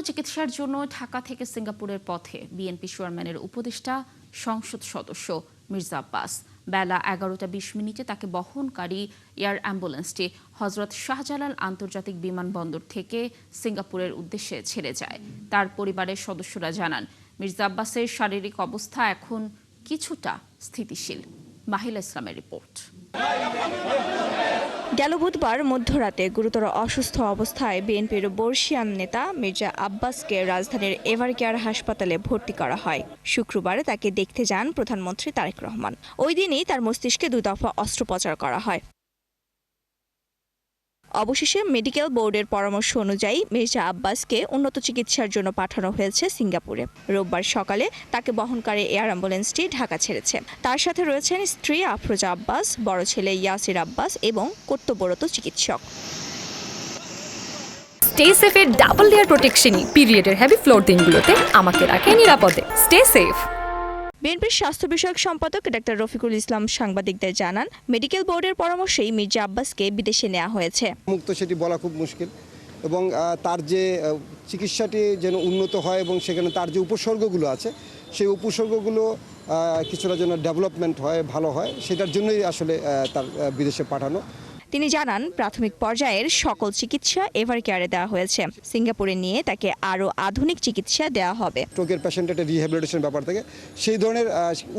চিকিৎসার জন্য ঢাকা থেকে সিঙ্গাপুরের পথে বিএনপি চেয়ারম্যানের উপদেষ্টা সংসদ সদস্য মির্জা আব্বাস। বেলা 11:20 তাকে বহনকারী এয়ার অ্যাম্বুলেন্সটি হজরত শাহজালাল আন্তর্জাতিক বিমানবন্দর থেকে সিঙ্গাপুরের উদ্দেশ্যে ছেড়ে যায়। তার পরিবারের সদস্যরা জানান, মির্জা আব্বাসের শারীরিক অবস্থা এখন কিছুটা স্থিতিশীল। মাহিলা ইসলামের রিপোর্ট। গেল বুধবার মধ্যরাতে গুরুতর অসুস্থ অবস্থায় বিএনপির বর্ষিয়ান নেতা মির্জা আব্বাসকে রাজধানীর এভারকেয়ার হাসপাতালে ভর্তি করা হয়। শুক্রবার তাকে দেখতে যান প্রধানমন্ত্রী তারেক রহমান। ওই দিনই তার মস্তিষ্কে 2 দফা অস্ত্রোপচার করা হয়। অবশেষে মেডিকেল বোর্ডের পরামর্শ অনুযায়ী মির্জা আব্বাসকে উন্নত চিকিৎসার জন্য পাঠানো হয়েছে সিঙ্গাপুরে। রোববার সকালে তাকে বহনকারী এয়ার অ্যাম্বুলেন্সটি ঢাকা ছেড়েছে। তার সাথে রয়েছেন স্ত্রী আফরোজা আব্বাস, বড় ছেলে ইয়াসির আব্বাস এবং কর্তব্যরত চিকিৎসক। স্টে সেফের ডাবল লেয়ার প্রোটেকশনই পিরিয়ডের হেভি ফ্লোর দিনগুলোতে আমাকে রাখে নিরাপদে। Stay safe. বিএনপির স্বাস্থ্য বিষয়ক সম্পাদক ডাক্তার রফিকুল ইসলাম সাংবাদিকদের জানান, মেডিকেল বোর্ডের পরামর্শেই মির্জা আব্বাসকে বিদেশে নেওয়া হয়েছে। মুক্ত সেটি বলা খুব মুশকিল এবং তার যে চিকিৎসাটি যেন উন্নত হয় এবং সেখানে তার যে উপসর্গগুলো আছে সেই উপসর্গগুলো কিছুটা যেন ডেভেলপমেন্ট হয়, ভালো হয়, সেটার জন্যই আসলে তার বিদেশে পাঠানো। তিনি জানান, প্রাথমিক পর্যায়ের সকল চিকিৎসা এভারকেয়ারে দেওয়া হয়েছে। সিঙ্গাপুরে নিয়ে তাকে আরও আধুনিক চিকিৎসা দেওয়া হবে। স্ট্রোকের পেশেন্ট একটা রিহ্যাবিলিটেশন ব্যাপার থেকে সেই ধরনের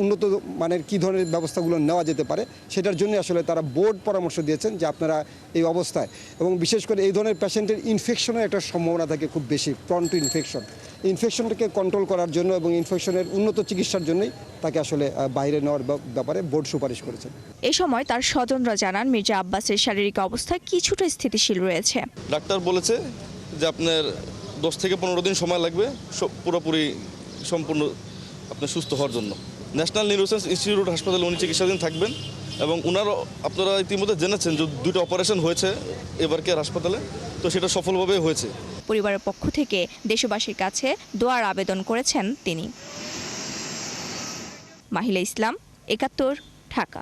উন্নত মানের কী ধরনের ব্যবস্থাগুলো নেওয়া যেতে পারে সেটার জন্য আসলে তারা বোর্ড পরামর্শ দিয়েছেন যে আপনারা এই অবস্থায়, এবং বিশেষ করে এই ধরনের পেশেন্টের ইনফেকশনের একটা সম্ভাবনা থাকে খুব বেশি, প্রন টু ইনফেকশন। ইনফেকশনটাকে কন্ট্রোল করার জন্য এবং ইনফেকশনের উন্নত চিকিৎসার জন্যই তাকে আসলে বাইরে নেওয়ার ব্যাপারে বোর্ড সুপারিশ করেছেন। এ সময় তার স্বজনরা জানান, মির্জা আব্বাসের শারীরিক অবস্থা কিছুটা স্থিতিশীল রয়েছে। ডাক্তার বলেছে যে আপনার 10 থেকে 15 দিন সময় লাগবে পুরোপুরি সম্পূর্ণ আপনার সুস্থ হওয়ার জন্য। ন্যাশনাল নিউরোসায়েন্স ইনস্টিটিউট হাসপাতালে উনি চিকিৎসাধীন থাকবেন এবং ওনারও আপনারা ইতিমধ্যে জেনেছেন যে 2টা অপারেশন হয়েছে এভারকেয়ার হাসপাতালে, তো সেটা সফলভাবে হয়েছে। পরিবারের পক্ষ থেকে দেশবাসীর কাছে দোয়ার আবেদন করেছেন তিনি। মাহিলা ইসলাম, 71, ঢাকা।